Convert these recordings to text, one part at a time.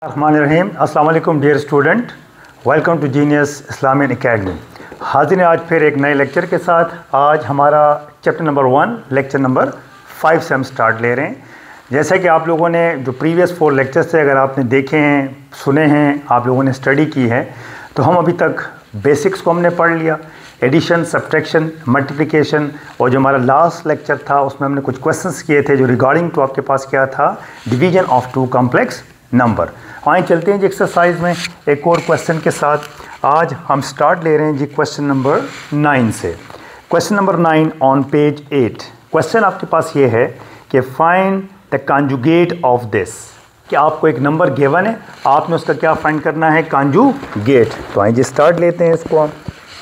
रहीम अस्सलाम वालेकुम dear student, welcome to Genius Islamic Academy. हाजिर हैं आज फिर एक नए लेक्चर के साथ। आज हमारा चैप्टर नंबर 1 लेक्चर नंबर 5 से हम स्टार्ट ले रहे हैं। जैसे कि आप लोगों ने जो प्रीवियस 4 लेक्चर्स थे, अगर आपने देखे हैं, सुने हैं, आप लोगों ने स्टडी की है, तो हम अभी तक बेसिक्स को हमने पढ़ लिया, एडिशन, सब्ट्रैक्शन, मल्टीप्लिकेशन, और जो हमारा लास्ट लेक्चर था उसमें हमने कुछ क्वेश्चंस किए थे जो रिगार्डिंग टू आपके पास क्या था, डिवीजन ऑफ 2 कॉम्प्लेक्स नंबर। आइए चलते हैं जी एक्सरसाइज में एक और क्वेश्चन के साथ। आज हम स्टार्ट ले रहे हैं जी क्वेश्चन नंबर 9 से। Question number 9 on page 8। Question आपके पास ये है कि find the conjugate of this, कि आपको एक नंबर गिवन है, आपने उसका क्या फाइंड करना है, कॉन्जुगेट। तो आइए जी स्टार्ट लेते हैं इसको।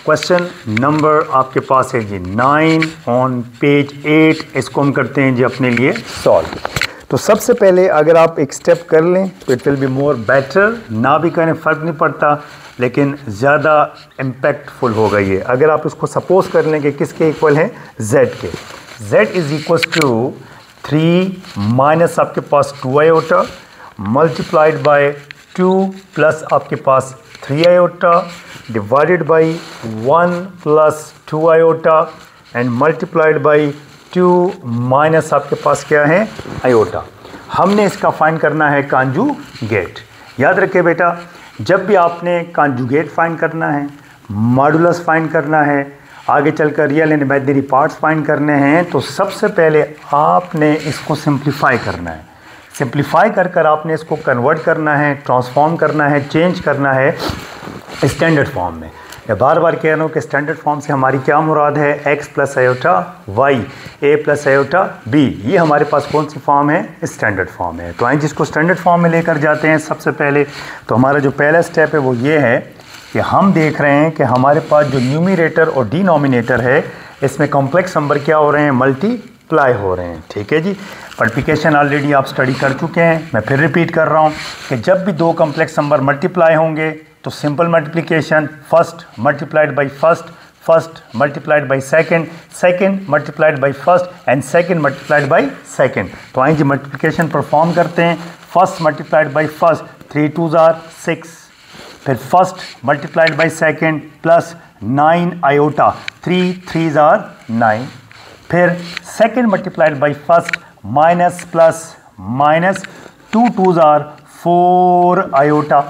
क्वेश्चन नंबर आपके पास है जी 9 ऑन पेज 8। इसको हम करते हैं जी अपने लिए सॉल्व। तो सबसे पहले अगर आप एक स्टेप कर लें तो it will be more better, ना भी करें फ़र्क नहीं पड़ता, लेकिन ज़्यादा इम्पैक्टफुल होगा ये अगर आप इसको सपोज कर लें कि किसके इक्वल है, z के। z is equal to 3 minus आपके पास 2 आयोटा मल्टीप्लाइड बाय 2 प्लस आपके पास 3 iota divided by 1 plus 2 iota and multiplied by 2 minus आपके पास क्या है, आयोटा। हमने इसका फाइंड करना है कॉन्जुगेट। याद रखिए बेटा, जब भी आपने कॉन्जुगेट फाइंड करना है, मॉडुलस फाइंड करना है, आगे चलकर real and imaginary parts find करने हैं, तो सबसे पहले आपने इसको सिंप्लीफाई करना है। सिंप्लीफाई कर कर आपने इसको कन्वर्ट करना है, ट्रांसफॉर्म करना है, चेंज करना है स्टैंडर्ड फॉर्म में। मैं बार बार कह रहा हूँ कि स्टैंडर्ड फॉर्म से हमारी क्या मुराद है, x plus iota y, a plus iota b। ये हमारे पास कौन सी फॉर्म है, स्टैंडर्ड फॉर्म है। तो आइए जिसको स्टैंडर्ड फॉर्म में लेकर जाते हैं सबसे पहले। तो हमारा जो पहला स्टेप है वो ये है कि हम देख रहे हैं कि हमारे पास जो न्यूमरेटर और डिनोमिनेटर है, इसमें कॉम्प्लेक्स नंबर क्या हो रहे हैं, मल्टीप्लाई हो रहे हैं। ठीक है जी, मल्टीप्लिकेशन ऑलरेडी आप स्टडी कर चुके हैं। मैं फिर रिपीट कर रहा हूँ कि जब भी 2 कॉम्प्लेक्स नंबर मल्टीप्लाई होंगे तो simple multiplication, first multiplied by first, first multiplied by second, second multiplied by first and second multiplied by second. तो आइए जी मल्टीप्लिकेशन परफॉर्म करते हैं। First multiplied by first 3 2 jar 6, फिर first multiplied by second plus 9 iota 3 3 jar 9, फिर second multiplied by first minus plus minus 2 2 jar 4 iota,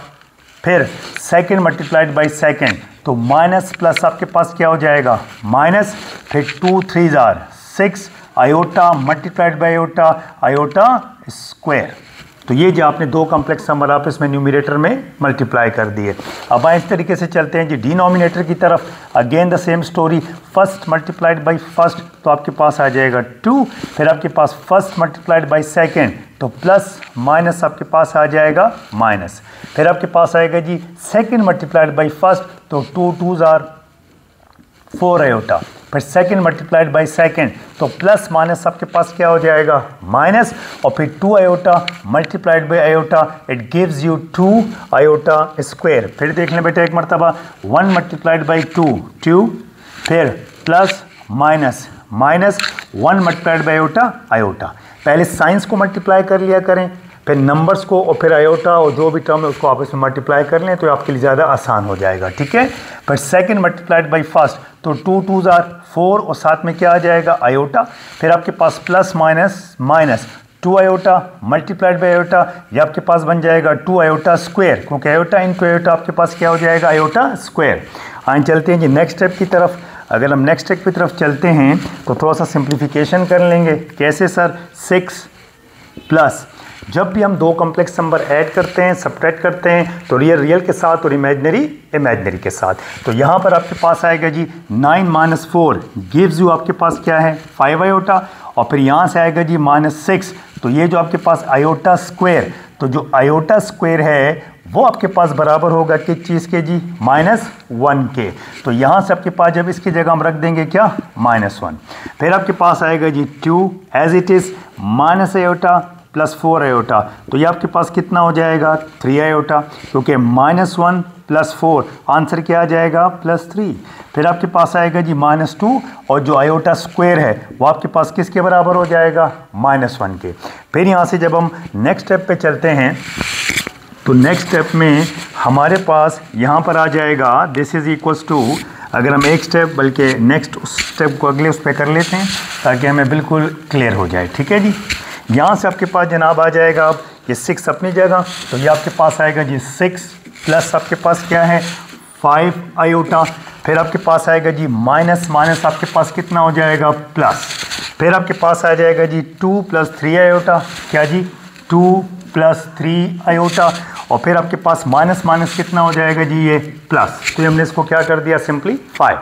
फिर second multiplied by second, तो minus plus आपके पास क्या हो जाएगा, माइनस, फिर 2 3 jar 6 iota multiplied by iota, iota square. तो ये जो आपने 2 कॉम्प्लेक्स नंबर आप इसमें न्यूमरेटर में मल्टीप्लाई कर दिए। अब आए इस तरीके से चलते हैं जी डिनोमिनेटर की तरफ। Again the same story, first multiplied by first तो आपके पास आ जाएगा 2, फिर आपके पास फर्स्ट मल्टीप्लाइड बाई सेकंड तो प्लस माइनस आपके पास आ जाएगा माइनस, फिर आपके पास आएगा जी सेकंड मल्टीप्लाइड बाई फर्स्ट तो 2 2 जार 4 आयोटा, फिर सेकंड मल्टीप्लाइड बाई सेकंड तो प्लस माइनस आपके पास क्या हो जाएगा, माइनस, और फिर 2 iota multiplied by iota, it gives you 2 iota square. फिर देख लें बेटा एक मरतबा, 1 मल्टीप्लाइड बाई 2 2, फिर plus minus minus 1 multiplied by iota iota. पहले साइंस को मल्टीप्लाई कर लिया करें, फिर नंबर्स को, और फिर आयोटा और जो भी टर्म है उसको आपस में मल्टीप्लाई कर लें तो आपके लिए ज़्यादा आसान हो जाएगा। ठीक है, फिर सेकंड मल्टीप्लाइड बाई फर्स्ट तो 2 2 जार 4 और साथ में क्या आ जाएगा, आयोटा, फिर आपके पास plus minus minus 2 iota multiplied by iota, ये आपके पास बन जाएगा 2 आयोटा स्क्वायर, क्योंकि आयोटा इंटू आयोटा आपके पास क्या हो जाएगा, आयोटा स्क्वायर। आइए चलते हैं जी नेक्स्ट स्टेप की तरफ। अगर हम नेक्स्ट स्टेप की तरफ चलते हैं तो थोड़ा सा सिंप्लीफिकेशन कर लेंगे। कैसे सर, 6 प्लस, जब भी हम 2 कॉम्प्लेक्स नंबर ऐड करते हैं, सब्ट्रैक्ट करते हैं, तो रियल रियल के साथ और इमेजिनरी इमेजिनरी के साथ। तो यहाँ पर आपके पास आएगा जी 9 माइनस 4 गिव्स यू आपके पास क्या है, 5 आयोटा, और फिर यहाँ से आएगा जी -6, तो ये जो आपके पास आयोटा स्क्वायर, तो जो आयोटा स्क्वायर है वो आपके पास बराबर होगा किस चीज़ के जी, -1 के। तो यहाँ से आपके पास जब इसकी जगह हम रख देंगे क्या, -1, फिर आपके पास आएगा जी 2 as it is minus iota plus 4 iota, तो ये आपके पास कितना हो जाएगा, 3 आयोटा, क्योंकि -1 प्लस 4 आंसर क्या आ जाएगा, +3। फिर आपके पास आएगा जी -2, और जो आयोटा स्क्वायर है वो आपके पास किसके बराबर हो जाएगा, -1 के। फिर यहाँ से जब हम नेक्स्ट स्टेप पे चलते हैं तो नेक्स्ट स्टेप में हमारे पास यहाँ पर आ जाएगा दिस इज़ इक्वल्स टू, अगर हम एक स्टेप बल्कि नेक्स्ट स्टेप को अगले उस पर कर लेते हैं ताकि हमें बिल्कुल क्लियर हो जाए। ठीक है जी, यहाँ से आपके पास जनाब आ जाएगा ये 6 अपनी जगह, तो ये आपके पास आएगा जी 6 प्लस आपके पास क्या है 5 आयोटा, फिर आपके पास आएगा जी माइनस माइनस आपके पास कितना हो जाएगा प्लस, फिर आपके पास आ जाएगा जी 2 प्लस 3 आयोटा, क्या जी 2 प्लस 3 आयोटा, और फिर आपके पास माइनस माइनस कितना हो जाएगा जी ये प्लस, तो हमने इसको क्या कर दिया सिंपली 5।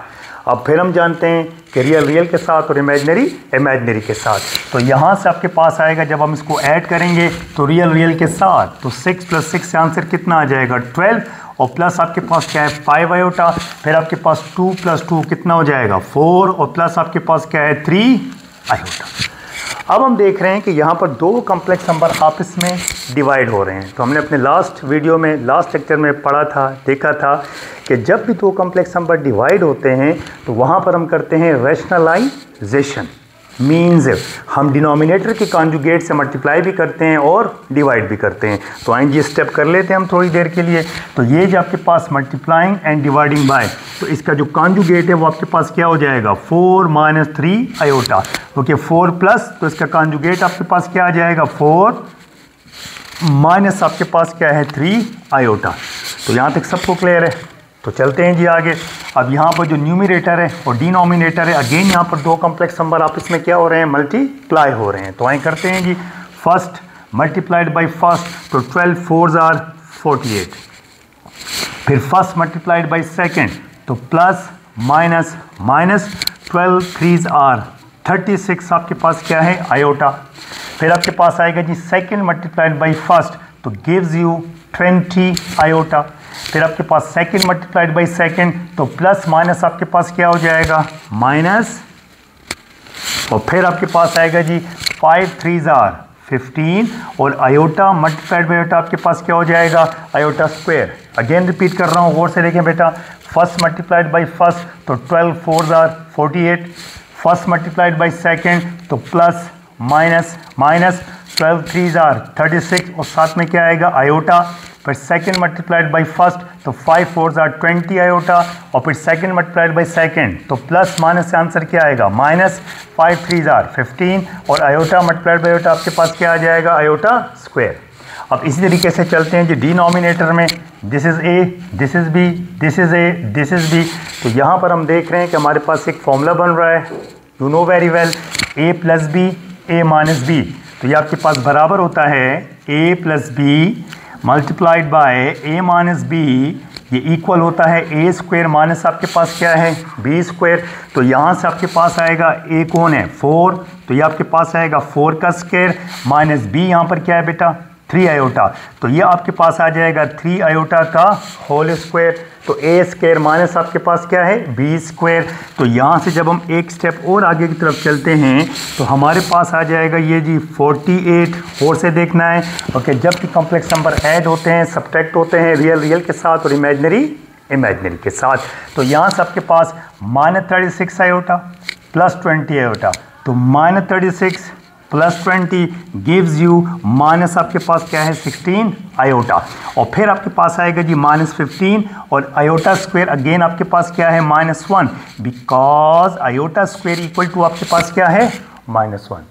अब फिर हम जानते हैं कि रियल रियल के साथ और इमेजनरी इमेजनरी के साथ, तो यहाँ से आपके पास आएगा जब हम इसको ऐड करेंगे तो रियल रियल के साथ, तो 6 प्लस 6 से आंसर कितना आ जाएगा 12, और प्लस आपके पास क्या है 5 आयोटा, फिर आपके पास 2 प्लस 2 कितना हो जाएगा 4, और प्लस आपके पास क्या है 3 आयोटा। अब हम देख रहे हैं कि यहाँ पर दो कॉम्प्लेक्स नंबर आपस में डिवाइड हो रहे हैं। तो हमने अपने लास्ट वीडियो में लास्ट लेक्चर में पढ़ा था, देखा था कि जब भी दो कॉम्प्लेक्स नंबर डिवाइड होते हैं तो वहाँ पर हम करते हैं रैशनलाइजेशन, मीन्स हम डिनोमिनेटर के कॉन्जुगेट से मल्टीप्लाई भी करते हैं और डिवाइड भी करते हैं। तो आइए स्टेप कर लेते हैं हम थोड़ी देर के लिए। तो ये जो आपके पास मल्टीप्लाइंग एंड डिवाइडिंग बाय, तो इसका जो कॉन्जुगेट है वो आपके पास क्या हो जाएगा 4 माइनस 3 आयोटा, ओके 4 प्लस, तो इसका कॉन्जुगेट आपके पास क्या आ जाएगा 4 माइनस आपके पास क्या है 3 आयोटा। तो यहाँ तक सबको क्लियर है। तो चलते हैं जी आगे। अब यहाँ पर जो न्यूमरेटर है और डिनोमिनेटर है, अगेन यहाँ पर दो कॉम्प्लेक्स नंबर आपस में क्या हो रहे हैं मल्टीप्लाई हो रहे हैं। तो आए करते हैं जी, फर्स्ट मल्टीप्लाइड बाय फर्स्ट, तो 12 4s आर 48, फिर फर्स्ट मल्टीप्लाइड बाय सेकेंड, तो plus minus minus 12 3s are 36 आपके पास क्या है आयोटा, फिर आपके पास आएगा जी सेकेंड मल्टीप्लाइड बाय फर्स्ट, तो गिव्स यू 20 आयोटा, फिर आपके पास सेकेंड मल्टीप्लाइड बाई सेकेंड, तो प्लस माइनस आपके पास क्या हो जाएगा माइनस, और फिर आपके पास आएगा जी 5 3s आर 15, और आयोटा मल्टीप्लाइड बाई आयोटा आपके पास क्या हो जाएगा आयोटा स्क्वायर। अगेन रिपीट कर रहा हूँ, गौर से देखें बेटा, फर्स्ट मल्टीप्लाइड बाई फर्स्ट, तो 12 4s are 48, first multiplied by second, तो plus minus minus 12 3s are 36, और साथ में क्या आएगा आयोटा, फिर सेकेंड मल्टीप्लाइड बाई फर्स्ट, तो 5 4s आर 20 आयोटा, और फिर सेकेंड मल्टीप्लाइड बाई सेकेंड, तो प्लस माइनस से आंसर क्या आएगा माइनस 5 3s आर 15, और आयोटा मल्टीप्लाइड बाई आयोटा आपके पास क्या आ जाएगा आयोटा स्क्वायर। अब इसी तरीके से चलते हैं जी डिनोमिनेटर में, this is A, this is B, this is A, this is B. तो यहाँ पर हम देख रहे हैं कि हमारे पास एक फॉर्मूला बन रहा है, you know very well, A plus B A minus B, तो ये आपके पास बराबर होता है A plus B multiplied by A minus B, ये इक्वल होता है ए स्क्वायर माइनस आपके पास क्या है बी स्क्वायर। तो यहाँ से आपके पास आएगा ए कौन है 4, तो ये आपके पास आएगा 4 का स्क्वायर माइनस बी यहाँ पर क्या है बेटा 3 आयोटा, तो ये आपके पास आ जाएगा 3 आयोटा का होल स्क्वायर। तो ए स्क्वायर माइनस आपके पास क्या है बी स्क्वायर। तो यहाँ से जब हम एक स्टेप और आगे की तरफ चलते हैं तो हमारे पास आ जाएगा ये जी 48, और से देखना है ओके। जब भी कॉम्प्लेक्स नंबर ऐड होते हैं सब्ट्रैक्ट होते हैं रियल रियल के साथ और इमेजनरी इमेजनरी के साथ, तो यहाँ से आपके पास -36 आयोटा प्लस 20 आयोटा, तो -36 प्लस 20 गिव्स यू माइनस आपके पास क्या है 16 आयोटा, और फिर आपके पास आएगा जी -15 और आयोटा स्क्वायर अगेन आपके पास क्या है -1, because iota square equal to आपके पास क्या है -1।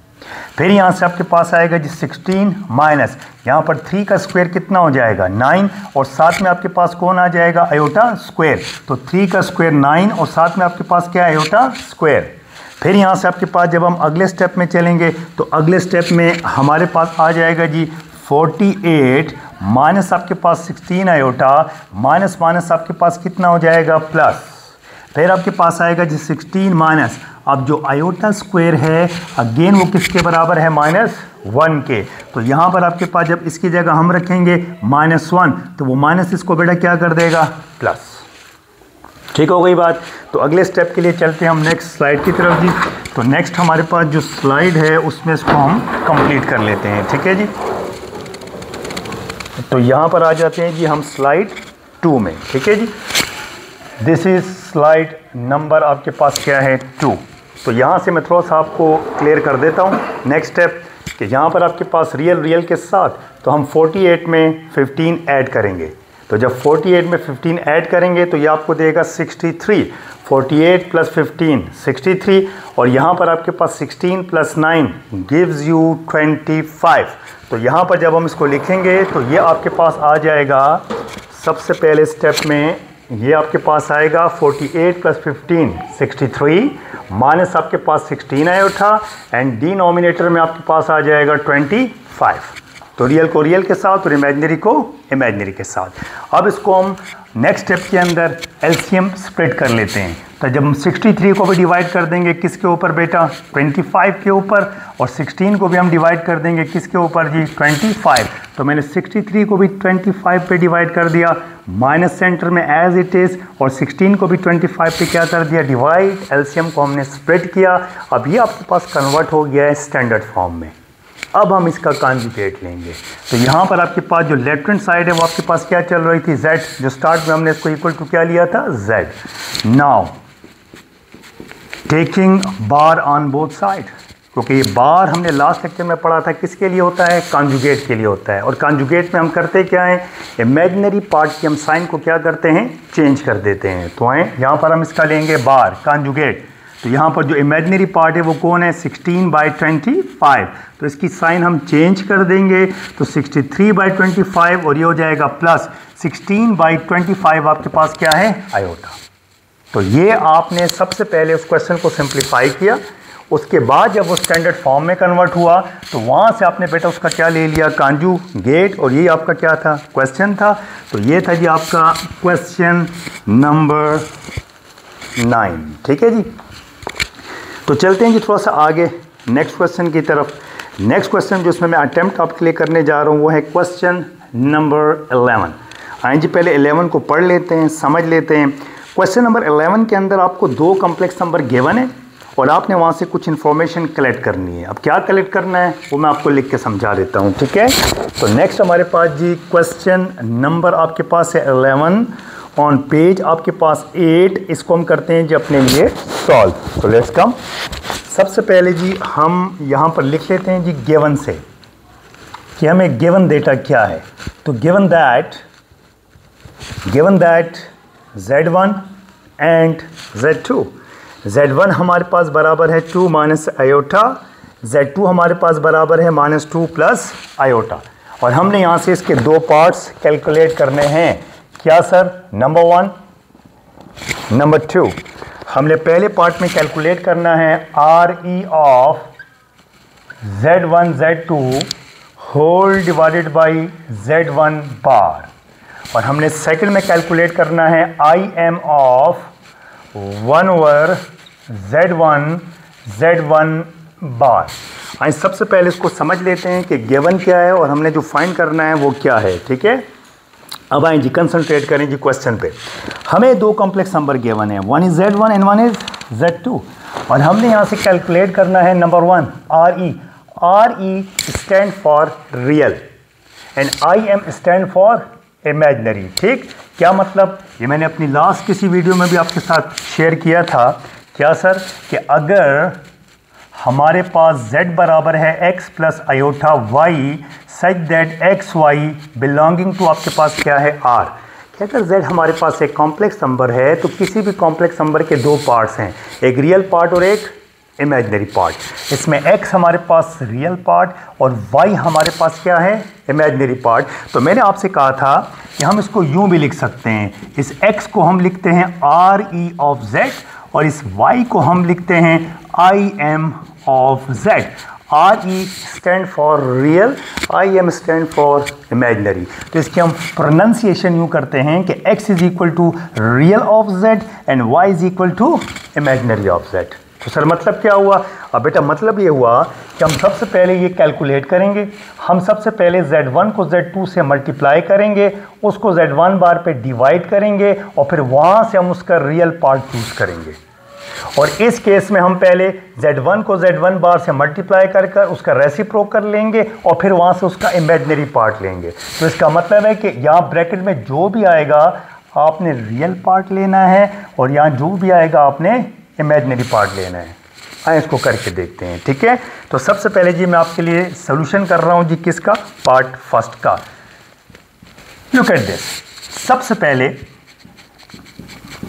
फिर यहाँ से आपके पास आएगा जी 16 माइनस यहाँ पर 3 का स्क्वायर कितना हो जाएगा 9, और साथ में आपके पास कौन आ जाएगा आयोटा स्क्वायर, तो 3 का स्क्वायर 9 और साथ में आपके पास क्या है आयोटा स्क्वायर। फिर यहाँ से आपके पास जब हम अगले स्टेप में चलेंगे तो अगले स्टेप में हमारे पास आ जाएगा जी 48 माइनस आपके पास 16 आयोटा माइनस माइनस आपके पास कितना हो जाएगा प्लस, फिर आपके पास आएगा जी 16 माइनस, अब जो आयोटा स्क्वायर है अगेन वो किसके बराबर है -1 के, तो यहाँ पर आपके पास जब इसकी जगह हम रखेंगे -1 तो वो माइनस इसको बेटा क्या कर देगा प्लस। ठीक हो गई बात। तो अगले स्टेप के लिए चलते हैं हम नेक्स्ट स्लाइड की तरफ जी। तो नेक्स्ट हमारे पास जो स्लाइड है उसमें इसको हम कंप्लीट कर लेते हैं, ठीक है जी। तो यहाँ पर आ जाते हैं जी हम स्लाइड 2 में, ठीक है जी। दिस इज स्लाइड नंबर आपके पास क्या है 2। तो यहाँ से मैं थोड़ा सा आपको क्लियर कर देता हूँ। नेक्स्ट स्टेप कि यहाँ पर आपके पास रियल के साथ, तो हम 48 में 15 ऐड करेंगे। तो जब 48 में 15 ऐड करेंगे तो ये आपको देगा 63। 48 प्लस 15 63, और यहाँ पर आपके पास 16 प्लस 9 गिव्स यू 25। तो यहाँ पर जब हम इसको लिखेंगे तो ये आपके पास आ जाएगा, सबसे पहले स्टेप में ये आपके पास आएगा 48 प्लस 15 63, माइनस आपके पास 16 आया उठा, एंड डिनोमिनेटर में आपके पास आ जाएगा 25। तो रियल को रियल के साथ और इमेजिनरी को इमेजिनरी के साथ। अब इसको हम नेक्स्ट स्टेप के अंदर एलसीएम स्प्लिट कर लेते हैं। तो जब हम 63 को भी डिवाइड कर देंगे किसके ऊपर बेटा, 25 के ऊपर, और 16 को भी हम डिवाइड कर देंगे किसके ऊपर जी, 25। तो मैंने 63 को भी 25 पे डिवाइड कर दिया, माइनस सेंटर में एज इट इज़, और 16 को भी 25 पे क्या कर दिया, डिवाइड। एलसीएम को हमने स्प्लिट किया। अब ये आपके पास कन्वर्ट हो गया है स्टैंडर्ड फॉर्म में। अब हम इसका कॉन्जुगेट लेंगे। तो यहाँ पर आपके पास जो लेफ्ट हैंड साइड है वो आपके पास क्या चल रही थी, z, जो स्टार्ट में हमने इसको इक्वल टू क्या लिया था, z। Now taking bar on both side, क्योंकि ये बार हमने लास्ट लेक्चर में पढ़ा था किसके लिए होता है, कॉन्जुगेट के लिए होता है। और कॉन्जुगेट में हम करते क्या है, इमेजिनरी पार्ट की हम साइन को क्या करते हैं, चेंज कर देते हैं। तो आए यहाँ पर हम इसका लेंगे बार कॉन्जुगेट। तो यहाँ पर जो इमेजिनरी पार्ट है वो कौन है, 16/25। तो इसकी साइन हम चेंज कर देंगे, तो 63/25, और ये हो जाएगा प्लस 16/25 आपके पास क्या है, आयोटा। तो ये आपने सबसे पहले उस क्वेश्चन को सिंप्लीफाई किया। उसके बाद जब वो स्टैंडर्ड फॉर्म में कन्वर्ट हुआ तो वहाँ से आपने बेटा उसका क्या ले लिया, कॉन्जुगेट, और ये आपका क्या था, क्वेश्चन था। तो ये था जी आपका क्वेश्चन नंबर 9। ठीक है जी। तो चलते हैं जी थोड़ा सा आगे नेक्स्ट क्वेश्चन की तरफ। नेक्स्ट क्वेश्चन जो इसमें मैं अटेम्प्ट आपके लिए करने जा रहा हूँ वो है क्वेश्चन नंबर 11। आइए जी पहले 11 को पढ़ लेते हैं, समझ लेते हैं। क्वेश्चन नंबर 11 के अंदर आपको 2 कॉम्प्लेक्स नंबर गिवन है और आपने वहाँ से कुछ इन्फॉर्मेशन कलेक्ट करनी है। अब क्या कलेक्ट करना है वो मैं आपको लिख के समझा देता हूँ, ठीक है। तो नेक्स्ट हमारे पास जी क्वेश्चन नंबर आपके पास है 11 ऑन पेज आपके पास 8। इसको हम करते हैं जी अपने लिए सॉल्व। तो लेट्स कम। सबसे पहले जी हम यहाँ पर लिख लेते हैं जी गिवन से कि हमें गिवन डेटा क्या है। तो given that z1 and z2। z1 हमारे पास बराबर है 2 माइनस आयोटा, z2 हमारे पास बराबर है -2 प्लस आयोटा। और हमने यहाँ से इसके 2 पार्ट्स कैलकुलेट करने हैं। क्या सर, नंबर 1, नंबर 2। हमने पहले पार्ट में कैलकुलेट करना है RE of z1 z2 whole divided by z1 bar, और हमने सेकंड में कैलकुलेट करना है IM ऑफ 1 ओवर z1 बार। आइए सबसे पहले इसको समझ लेते हैं कि गिवन क्या है और हमने जो फाइंड करना है वो क्या है, ठीक है। अब आइए जी कंसंट्रेट करें जी क्वेश्चन पे। हमें 2 कॉम्प्लेक्स नंबर गिवन है, 1 is z1 and 1 is z2, और हमने यहाँ से कैलकुलेट करना है number 1 RE stand for real and IM stand for imaginary. ठीक, क्या मतलब, ये मैंने अपनी लास्ट किसी वीडियो में भी आपके साथ शेयर किया था। क्या सर, कि अगर हमारे पास z बराबर है x plus iota y such that x y belonging to आपके पास क्या है r। क्या अगर z हमारे पास एक कॉम्प्लेक्स नंबर है तो किसी भी कॉम्प्लेक्स नंबर के 2 पार्ट्स हैं, एक रियल पार्ट और एक इमेजिनरी पार्ट। इसमें x हमारे पास रियल पार्ट और y हमारे पास क्या है, इमेजिनरी पार्ट। तो मैंने आपसे कहा था कि हम इसको यूं भी लिख सकते हैं, इस x को हम लिखते हैं RE ऑफ z और इस y को हम लिखते हैं IM of z। RE stand for real, IM stand for imaginary. तो इसकी हम प्रोनाउंसिएशन यूँ करते हैं कि x is equal to real of z and y is equal to imaginary of z। तो सर मतलब क्या हुआ? अब बेटा मतलब ये हुआ कि हम सबसे पहले ये कैलकुलेट करेंगे। हम सबसे पहले z1 को z2 से मल्टीप्लाई करेंगे, उसको z1 बार पे डिवाइड करेंगे और फिर वहाँ से हम उसका रियल पार्ट चूज़ करेंगे। और इस केस में हम पहले z1 को z1 बार से मल्टीप्लाई कर उसका रेसिप्रोक कर लेंगे और फिर वहाँ से उसका इमेजिनरी पार्ट लेंगे। तो इसका मतलब है कि यहाँ ब्रैकेट में जो भी आएगा आपने रियल पार्ट लेना है और यहाँ जो भी आएगा आपने इमेजिनरी पार्ट लेना है। आए इसको करके देखते हैं, ठीक है। तो सबसे पहले जी मैं आपके लिए सोल्यूशन कर रहा हूँ जी किसका, पार्ट फर्स्ट का। लुक एट दिस, सबसे पहले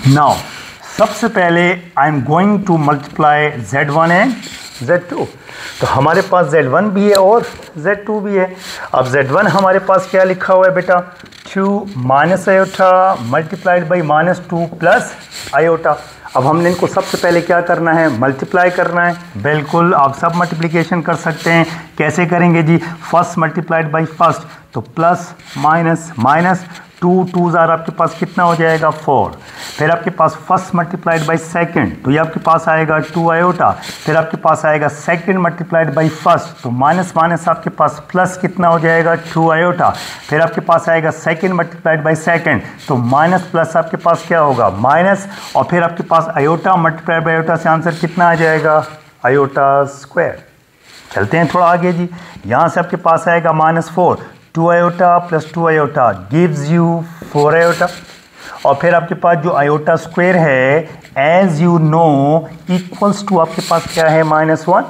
नाउ सबसे पहले I am going to multiply Z1 and Z2। तो हमारे पास Z1 भी है और Z2 भी है। अब Z1 हमारे पास क्या लिखा हुआ है बेटा, 2 minus iota multiplied by -2 plus iota. अब हमने इनको सबसे पहले क्या करना है, मल्टीप्लाई करना है। बिल्कुल आप सब मल्टीप्लिकेशन कर सकते हैं। कैसे करेंगे जी, फर्स्ट मल्टीप्लाइड बाई फर्स्ट, तो प्लस माइनस माइनस 2 2 आपके पास कितना हो जाएगा 4। फिर आपके पास फर्स्ट मल्टीप्लाइड बाई सेकंड, तो ये आपके पास आएगा 2 आयोटा। फिर आपके पास आएगा सेकंड मल्टीप्लाइड बाई फर्स्ट, तो माइनस माइनस आपके पास प्लस कितना हो जाएगा 2 आयोटा। फिर आपके पास आएगा सेकंड मल्टीप्लाइड बाई सेकंड, तो माइनस प्लस आपके पास क्या होगा माइनस, और फिर आपके पास आयोटा मल्टीप्लाइड बाई आयोटा से आंसर कितना आ जाएगा आयोटा स्क्वायर। चलते हैं थोड़ा आगे जी, यहाँ से आपके पास आएगा -4, 2 आयोटा plus 2 iota gives you 4 iota. और फिर आपके पास जो आयोटा स्क्वायर है as you know equals to आपके पास क्या है -1।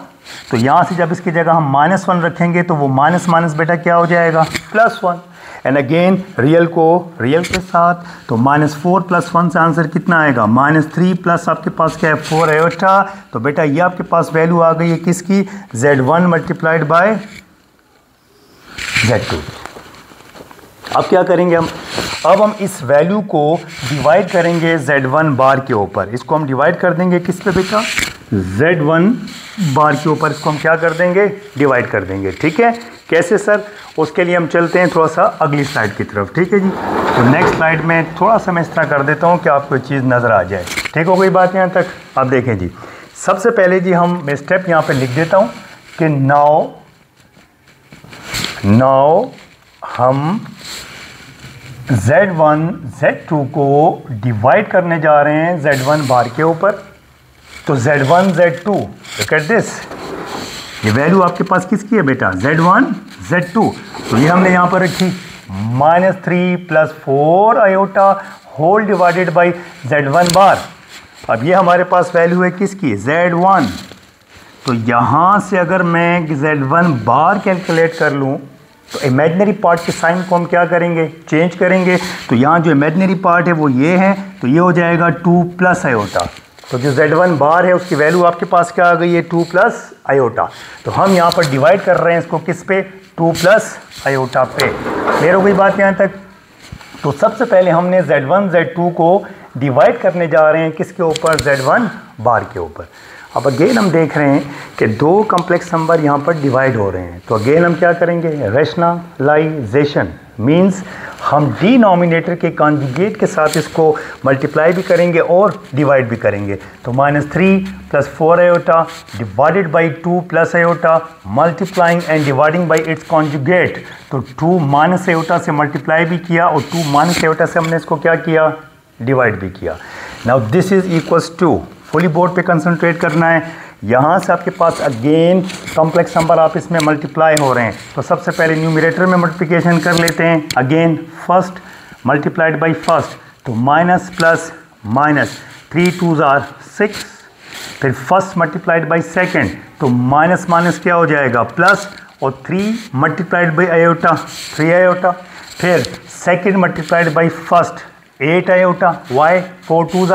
तो यहाँ से जब इसकी जगह हम -1 रखेंगे तो वो माइनस माइनस बेटा क्या हो जाएगा +1। एंड अगेन रियल को रियल के साथ, तो -4 + 1 से आंसर कितना आएगा -3 प्लस आपके पास क्या है 4 आयोटा। तो बेटा ये आपके पास वैल्यू आ गई है किसकी, Z1 मल्टीप्लाइड बाय Z2। अब क्या करेंगे हम, अब हम इस वैल्यू को डिवाइड करेंगे Z1 बार के ऊपर। इसको हम डिवाइड कर देंगे किस पे बेटा, Z1 बार के ऊपर इसको हम क्या कर देंगे, डिवाइड कर देंगे, ठीक है। कैसे सर, उसके लिए हम चलते हैं थोड़ा सा अगली स्लाइड की तरफ, ठीक है जी। तो नेक्स्ट स्लाइड में थोड़ा सा मैं इस तरह कर देता हूँ कि आपको चीज़ नज़र आ जाए, ठीक हो गई बात यहाँ तक। अब देखें जी, सबसे पहले जी मैं स्टेप यहाँ पे लिख देता हूँ कि नाउ हम Z1 Z2 को डिवाइड करने जा रहे हैं Z1 बार के ऊपर। तो Z1 Z2, look at this, ये वैल्यू आपके पास किसकी है बेटा, Z1 Z2। तो ये हमने यहाँ पर रखी -3 + 4 iota whole divided by Z1 bar. अब ये हमारे पास वैल्यू है किसकी, Z1। तो यहाँ से अगर मैं Z1 बार कैलकुलेट कर लूँ तो इमेजिनरी पार्ट के साइन को हम क्या करेंगे, चेंज करेंगे। तो यहाँ जो इमेजिनरी पार्ट है वो ये है, तो ये हो जाएगा 2 + आयोटा। तो जो Z1 बार है उसकी वैल्यू आपके पास क्या आ गई है 2 + आयोटा। तो हम यहाँ पर डिवाइड कर रहे हैं इसको किस पे, 2 + आयोटा पे। क्लियर हो गई बात यहाँ तक। तो सबसे पहले हमने Z1 Z2 को डिवाइड करने जा रहे हैं किसके ऊपर, Z1 बार के ऊपर। अब अगेन हम देख रहे हैं कि 2 कॉम्प्लेक्स नंबर यहाँ पर डिवाइड हो रहे हैं। तो अगेन हम क्या करेंगे, रैशनलाइजेशन मींस हम डिनोमिनेटर के कॉन्जुगेट के साथ इसको मल्टीप्लाई भी करेंगे और डिवाइड भी करेंगे। तो -3 + 4 iota divided by 2 + iota multiplying and dividing by its conjugate. तो 2 माइनस आयोटा से मल्टीप्लाई भी किया और 2 माइनस आयोटा से हमने इसको क्या किया, डिवाइड भी किया। Now this is equals to, fully board पे कंसंट्रेट करना है। यहाँ से आपके पास अगेन कॉम्प्लेक्स नंबर आप इसमें मल्टीप्लाई हो रहे हैं। तो सबसे पहले न्यूमरेटर में मल्टीप्लिकेशन कर लेते हैं। Again first multiplied by first, तो माइनस प्लस माइनस 3 2 6। फिर फर्स्ट मल्टीप्लाइड बाई सेकेंड, तो माइनस माइनस क्या हो जाएगा प्लस, और 3 मल्टीप्लाइड बाई आयोटा 3 आयोटा। फिर second multiplied by first 8 iota, why 4 2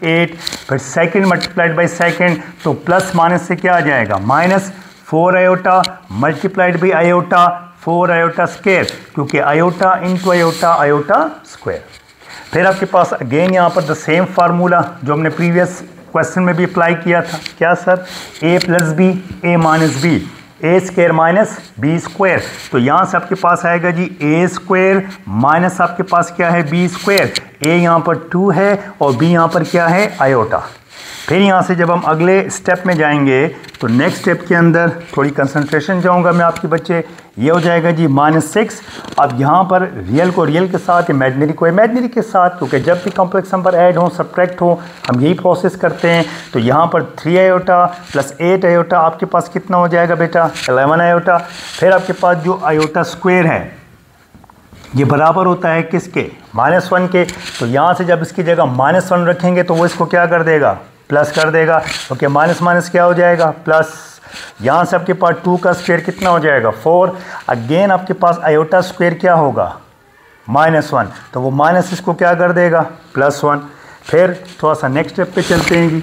8। फिर सेकेंड मल्टीप्लाइड बाई सेकेंड, तो प्लस माइनस से क्या आ जाएगा -4 iota multiplied by iota 4 iota square, क्योंकि iota into iota iota square. फिर आपके पास अगेन यहाँ पर द सेम फार्मूला जो हमने प्रीवियस क्वेश्चन में भी अप्लाई किया था। क्या sir, a + b a - b, a² - b²। तो यहाँ से आपके पास आएगा जी a² माइनस आपके पास क्या है b²। a यहाँ पर 2 है और b यहाँ पर क्या है आयोटा। फिर यहाँ से जब हम अगले स्टेप में जाएंगे तो नेक्स्ट स्टेप के अंदर थोड़ी कंसंट्रेशन जाऊँगा मैं आपके बच्चे, ये हो जाएगा जी -6। अब यहाँ पर रियल को रियल के साथ, इमेजिनरी को इमेजिनरी के साथ, क्योंकि जब भी कॉम्प्लेक्स नंबर ऐड हो सब्ट्रैक्ट हो हम यही प्रोसेस करते हैं। तो यहाँ पर 3 आयोटा + 8 आयोटा आपके पास कितना हो जाएगा बेटा 11 आयोटा। फिर आपके पास जो आयोटा स्क्वायर है ये बराबर होता है किसके, -1 के। तो यहाँ से जब इसकी जगह -1 रखेंगे तो वो इसको क्या कर देगा, प्लस कर देगा। ओके, माइनस माइनस क्या हो जाएगा, प्लस। यहाँ से आपके पास 2 का स्क्वायर कितना हो जाएगा, 4। अगेन आपके पास आयोटा स्क्वायर क्या होगा, -1, तो वो माइनस इसको क्या कर देगा, +1। फिर थोड़ा सा नेक्स्ट स्टेप पे चलते हैं जी।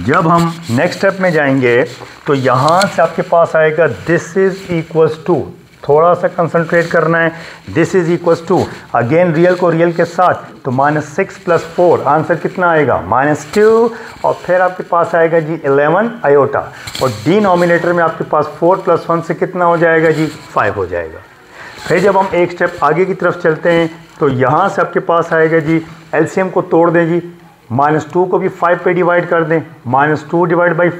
जब हम नेक्स्ट स्टेप में जाएंगे तो यहाँ से आपके पास आएगा दिस इज इक्वल्स टू, थोड़ा सा कंसंट्रेट करना है, this is equals to, again real को रियल के साथ, तो -6 + 4 आंसर कितना आएगा, -2। और फिर आपके पास आएगा जी 11 आयोटा, और डिनोमिनेटर में आपके पास 4 + 1 से कितना हो जाएगा जी, 5 हो जाएगा। फिर जब हम एक स्टेप आगे की तरफ चलते हैं तो यहाँ से आपके पास आएगा जी, एलसीएम को तोड़ दें जी, -2 को भी 5 पे डिवाइड कर दें, -2 /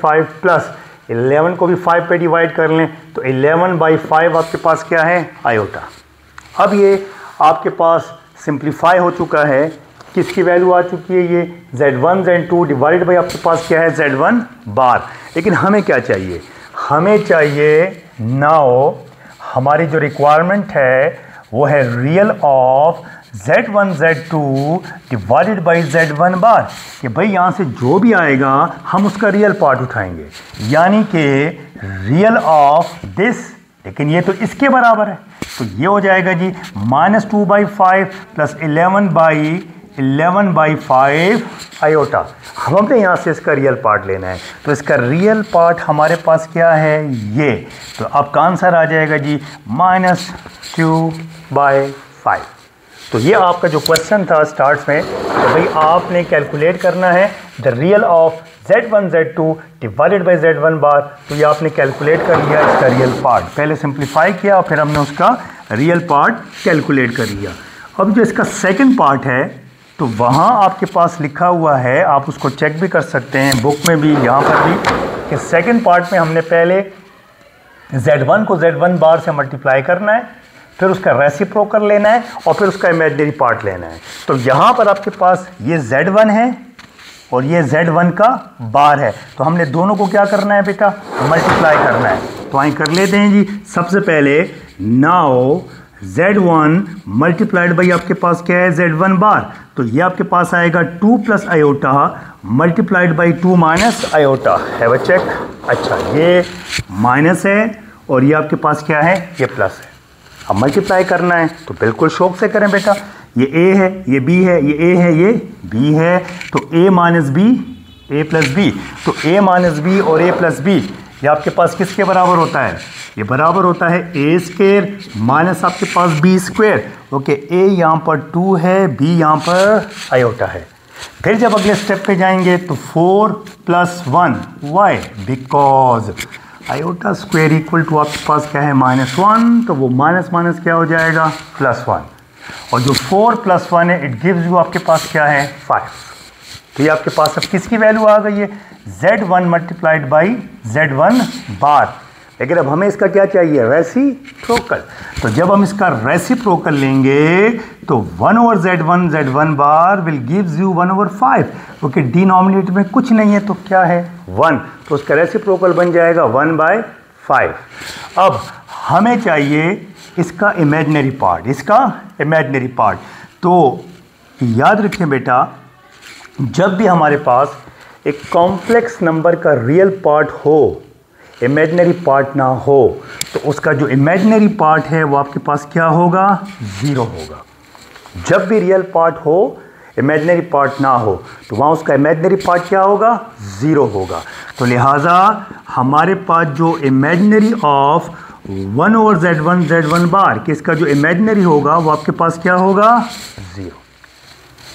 5 प्लस 11 को भी 5 पे डिवाइड कर लें, तो 11/5 आपके पास क्या है, आयोटा। अब ये आपके पास सिंप्लीफाई हो चुका है, किसकी वैल्यू आ चुकी है, ये Z1 Z2 डिवाइड बाई आपके पास क्या है, Z1 बार। लेकिन हमें क्या चाहिए, हमें चाहिए नाउ हमारी जो रिक्वायरमेंट है वो है real of Z1 Z2 divided by Z1 बार, कि भाई यहाँ से जो भी आएगा हम उसका रियल पार्ट उठाएंगे, यानी कि रियल ऑफ दिस, लेकिन ये तो इसके बराबर है, तो ये हो जाएगा जी -2/5 प्लस 11/5 आयोटा। हमने यहाँ से इसका रियल पार्ट लेना है, तो इसका रियल पार्ट हमारे पास क्या है, ये, तो आपका आंसर आ जाएगा जी -2/5। तो ये आपका जो क्वेश्चन था स्टार्ट में, तो भाई आपने कैलकुलेट करना है the real of Z1 Z2 divided by Z1 बार, तो ये आपने कैलकुलेट कर लिया इसका रियल पार्ट, पहले सिंप्लीफाई किया और फिर हमने उसका रियल पार्ट कैलकुलेट कर लिया। अब जो इसका सेकंड पार्ट है तो वहाँ आपके पास लिखा हुआ है, आप उसको चेक भी कर सकते हैं बुक में भी, यहाँ पर भी, कि सेकंड पार्ट में हमने पहले Z1 को Z1 बार से मल्टीप्लाई करना है, फिर उसका रेसिप्रोकल लेना है और फिर उसका इमेजिनरी पार्ट लेना है। तो यहाँ पर आपके पास ये Z1 है और ये Z1 का बार है, तो हमने दोनों को क्या करना है बेटा, मल्टीप्लाई करना है। तो आए कर लेते हैं जी। सबसे पहले नाउ Z1 मल्टीप्लाइड बाई आपके पास क्या है, Z1 बार, तो ये आपके पास आएगा 2 + iota multiplied by 2 - iota. Have a check. अच्छा, ये माइनस है और ये आपके पास क्या है, ये प्लस है। अब मल्टीप्लाई करना है तो बिल्कुल शौक से करें बेटा, ये A है, ये B है, ये A है, ये B है, तो A - B, A + B, तो A - B और A + B ये आपके पास किसके बराबर होता है, ये बराबर होता है A² माइनस आपके पास B²। ओके, A यहाँ पर 2 है, B यहाँ पर आयोटा है। फिर जब अगले स्टेप पे जाएंगे तो 4 + 1, why, because iota square equal to आपके पास क्या है, -1, तो वो माइनस माइनस क्या हो जाएगा, +1, और जो 4 + 1 है इट गिव्स यू आपके पास क्या है, 5। तो ये आपके पास अब किसकी वैल्यू आ गई है, Z1 मल्टीप्लाइड बाई Z1 बार। लेकिन अब हमें इसका क्या चाहिए, रेसिप्रोकल। तो जब हम इसका रेसिप्रोकल लेंगे तो 1/Z1 bar will gives you 1/5, क्योंकि डिनोमिनेटर में कुछ नहीं है तो क्या है, 1, तो उसका रेसिप्रोकल बन जाएगा 1/5। अब हमें चाहिए इसका इमेजिनरी पार्ट, इसका इमेजिनरी पार्ट। तो याद रखें बेटा, जब भी हमारे पास एक कॉम्प्लेक्स नंबर का रियल पार्ट हो, इमेजिनरी पार्ट ना हो, तो उसका जो इमेजिनरी पार्ट है वो आपके पास क्या होगा, 0 होगा। जब भी रियल पार्ट हो, इमेजिनरी पार्ट ना हो, तो वहाँ उसका इमेजिनरी पार्ट क्या होगा, 0 होगा। तो लिहाजा हमारे पास जो इमेजिनरी ऑफ 1/Z1 बार, कि इसका जो इमेजिनरी होगा वो आपके पास क्या होगा, 0।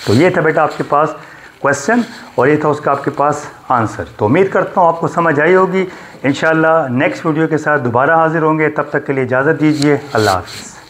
तो ये था बेटा आपके पास क्वेश्चन और ये था उसका आपके पास आंसर। तो उम्मीद करता हूँ आपको समझ आई होगी। इंशाल्लाह नेक्स्ट वीडियो के साथ दोबारा हाजिर होंगे, तब तक के लिए इजाज़त दीजिए। अल्लाह हाफ़िज़।